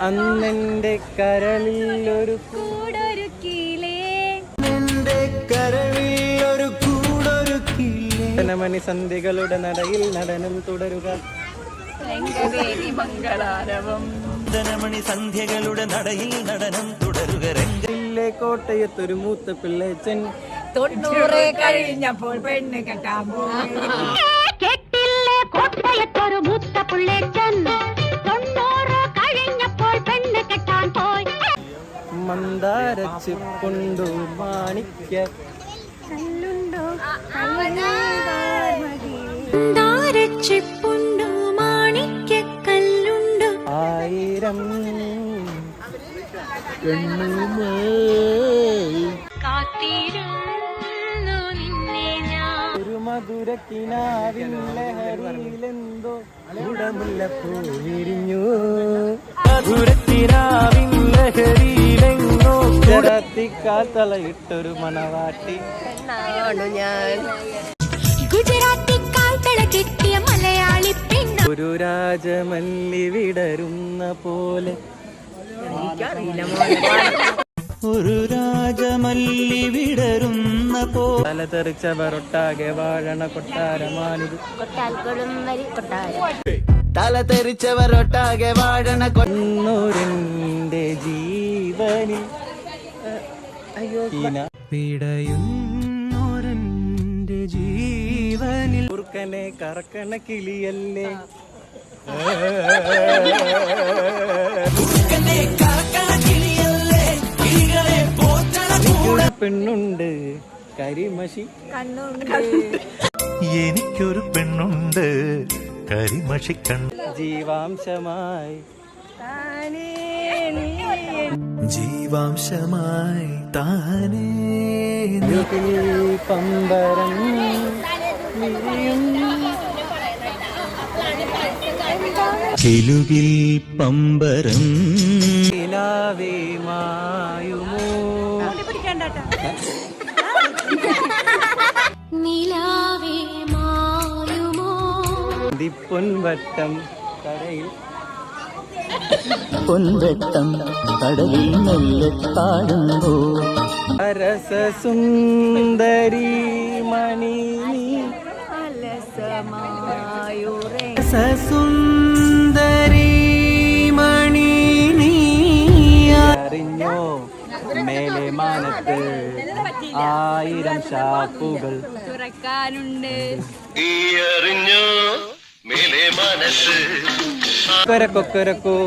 അന്നെന്റെ കരളിൽ ഒരു കൂടൊരുക്കിയിലേ, നിന്റെ കരളിൽ ഒരു കൂടൊരുക്കിയിലേ. ജനമണി സന്ധ്യകളുടെ നടയിൽ നടനം തുടരുക. മംഗളാരവം ജനമണി സന്ധ്യകളുടെ നടയിൽ നടനം തുടരുക. രംഗിലെ കോട്ടയത്തൊരു മൂത്ത പിള്ളേച്ചൻ 90 കഴിഞ്ഞപ്പോൾ പെണ്ണ് കെട്ടാൻ പോയി. കേട്ടില്ലേ കോട്ടയത്തൊരു മൂത്ത പിള്ളേച്ചൻ 90 കഴിഞ്ഞപ്പോൾ പെണ്ണ് കെട്ടാൻ പോയി. മന്ദാരച്ചിപ്പുണ്ടു മാണിക്യ കല്ലുണ്ടോ മന്ദാരച്ചിപ്പുണ്ടോ മാണിക്യ കല്ലുണ്ടോ. 1000 പെണ്ണുമേ കാത്തിരുന്നു നിന്നെ ഞാൻ. ഒരു മധുര കിനാവിൻ ലഹരിയിലെന്തോ ഉടമുല്ലപ്പൂ വിരിഞ്ഞു. മധുരത്തിനാവിൻ ലഹരിയിലെങ്ങോ ഗുജറാത്തിക്കാത്തളയിട്ടൊരു മണവാട്ടി ഞാൻ. ഗുജറാത്തി കാൽത്തള കെട്ടിയ മലയാളി പെണ്ണ. ഒരു രാജമല്ലി വിടരുന്ന പോലെ, ഒരു രാജമല്ലി വിടരുന്ന പോലെ. തലതെറിച്ചവരൊട്ടാകെ വാഴണ കൊട്ടാരമാണിത്. തലതെറിച്ചവരൊട്ടാകെ വാഴണ കൊന്നൂരിന്റെ ജീവനിൽ പിടയുന്നോരന്റെ ജീവനിൽ. കുറുക്കനെ കറക്കണ കിളിയല്ലേ, പെണ്ണുണ്ട് കരിമഷി കണ്ണുണ്ട്. എനിക്കൊരു പെണ്ണുണ്ട് കരിമഷി കണ്ണ്. ജീവാംശമായി ജീവാംശമായി താനേ പമ്പരം കിലുകിൽ പമ്പരം നിലാവേ മായുമോ. നിലാവേ മായുമോ. പൊൻവട്ടം കരയിൽ പൊൻവെട്ടം കടലിൽ മെല്ലെ താഴുമ്പോ. രസസുന്ദരി മണി സുന്ദരി മണി നീ അറിഞ്ഞോ മേലെ മാനത്ത് 1000 ഷാപ്പുകൾ തുറക്കാനുണ്ട്. കൊക്കരക്കോ